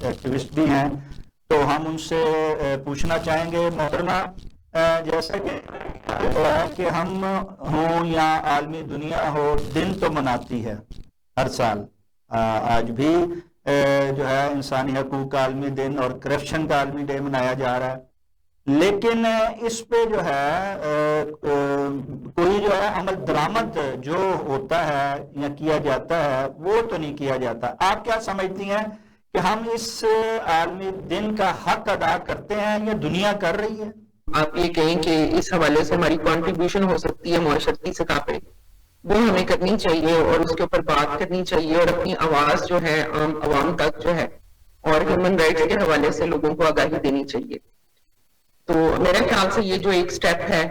Activist بھی ہیں، تو ہم ان سے پوچھنا چاہیں گے محترمہ، جیسا کہ ہم ہوں یا عالمی دنیا ہو، دن تو مناتی ہے ہر سال، آج بھی جو ہے انسانی حقوق کا عالمی دن اور کرپشن کا عالمی ڈے منایا جا رہا ہے، لیکن اس پہ جو ہے کوئی جو ہے عمل درآمد جو ہوتا ہے یا کیا جاتا ہے وہ تو نہیں کیا جاتا۔ آپ کیا سمجھتی ہیں کہ ہم اس عالمی دن کا حق ادا کرتے ہیں یا دنیا کر رہی ہے؟ آپ یہ کہیں کہ اس حوالے سے ہماری کنٹریبیوشن ہو سکتی ہے معاشرتی سطح پہ، وہ ہمیں کرنی چاہیے اور اس کے اوپر بات کرنی چاہیے اور اپنی آواز جو ہے عام عوام تک جو ہے اور ہیومن رائٹس کے حوالے سے لوگوں کو آگاہی دینی چاہیے۔ تو میرے خیال سے یہ جو ایک سٹیپ ہے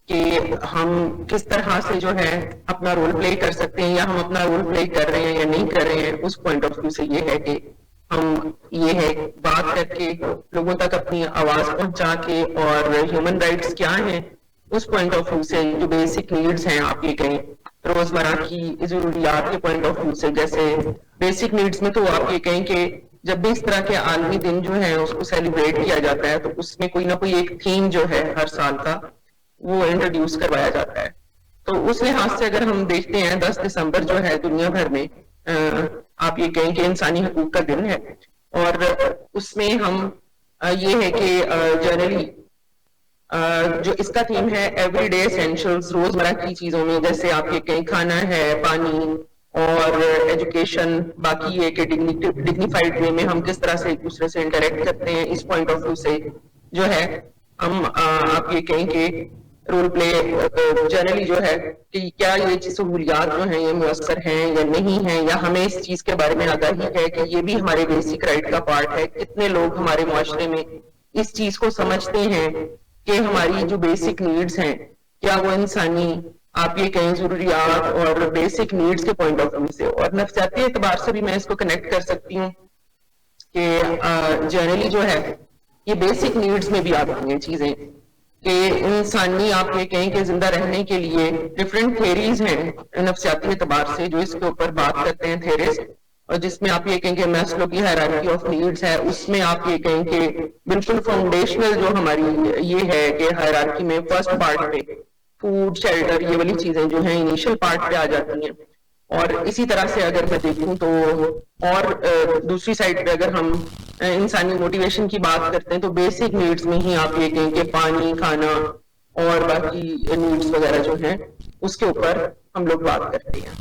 کہ ہم کس طرح سے جو ہے اپنا رول پلے کر سکتے ہیں یا ہم اپنا رول پلے کر رہے ہیں یا نہیں کر رہے ہیں، اس پوائنٹ آف ویو سے یہ ہے کہ ہم یہ ہے بات کر کے لوگوں تک اپنی آواز پہنچا کے اور ہیومن رائٹس کیا ہیں اس پوائنٹ آف ویو سے، جو بیسک نیڈز ہیں آپ یہ کہیں روزمرہ کی ضروریات کے پوائنٹ آف ویو سے، جیسے بیسک نیڈز میں تو آپ یہ کہیں کہ جب بھی اس طرح کے عالمی دن جو ہے اس کو سیلیبریٹ کیا جاتا ہے تو اس میں کوئی نہ کوئی ایک تھیم جو ہے ہر سال کا وہ انٹروڈیوس کروایا جاتا ہے۔ تو اس لحاظ سے اگر ہم دیکھتے ہیں 10 دسمبر جو ہے دنیا بھر میں آپ یہ کہیں کہ انسانی حقوق کا دن ہے، اور اس میں ہم یہ ہے کہ جنرلی جو اس کا تھیم ہے ایوری ڈے ایسینشلز، روزمرہ کی چیزوں میں جیسے آپ یہ کہیں کھانا ہے، پانی اور ایجوکیشن، باقی یہ کہ ڈگنیفائڈ وے میں ہم کس طرح سے ایک دوسرے سے انٹریکٹ کرتے ہیں، اس پوائنٹ آف ویو سے جو ہے ہم آپ یہ کہیں کہ رول پلے جنرلی جو ہے کہ کیا یہ سہولیات جو ہیں یہ میسر ہیں یا نہیں ہیں، یا ہمیں اس چیز کے بارے میں آگاہی ہے کہ یہ بھی ہمارے بیسک رائٹ کا پارٹ ہے۔ کتنے لوگ ہمارے معاشرے میں اس چیز کو سمجھتے ہیں کہ ہماری جو بیسک نیڈز ہیں کیا وہ انسانی آپ یہ کہیں ضروریات اور بیسک نیڈز کے پوائنٹ آف ویو سے، اور نفسیاتی اعتبار سے بھی میں اس کو کنیکٹ کر سکتی ہوں کہ جنرلی جو ہے یہ بیسک نیڈز میں بھی آتی ہیں چیزیں کہ انسانی آپ یہ کہیں کہ زندہ رہنے کے لیے ڈفرینٹ تھیریز ہیں نفسیاتی اعتبار سے جو اس کے اوپر بات کرتے ہیں تھیریز، اور جس میں آپ یہ کہیں کہ میسلو کی ہائرارکی آف نیڈز ہے، اس میں آپ یہ کہیں کہ بالکل فاؤنڈیشنل جو ہماری یہ ہے کہ ہائرارکی میں فرسٹ پارٹ پہ فوڈ، شیلٹر، یہ والی چیزیں جو ہیں انیشل پارٹ پہ آ جاتی ہیں۔ اور اسی طرح سے اگر میں دیکھوں تو اور دوسری سائڈ پہ اگر ہم انسانی موٹیویشن کی بات کرتے ہیں تو بیسک نیڈز میں ہی آپ یہ کہیں کہ پانی، کھانا اور باقی نیڈز وغیرہ جو ہیں اس کے اوپر ہم لوگ بات کرتے ہیں۔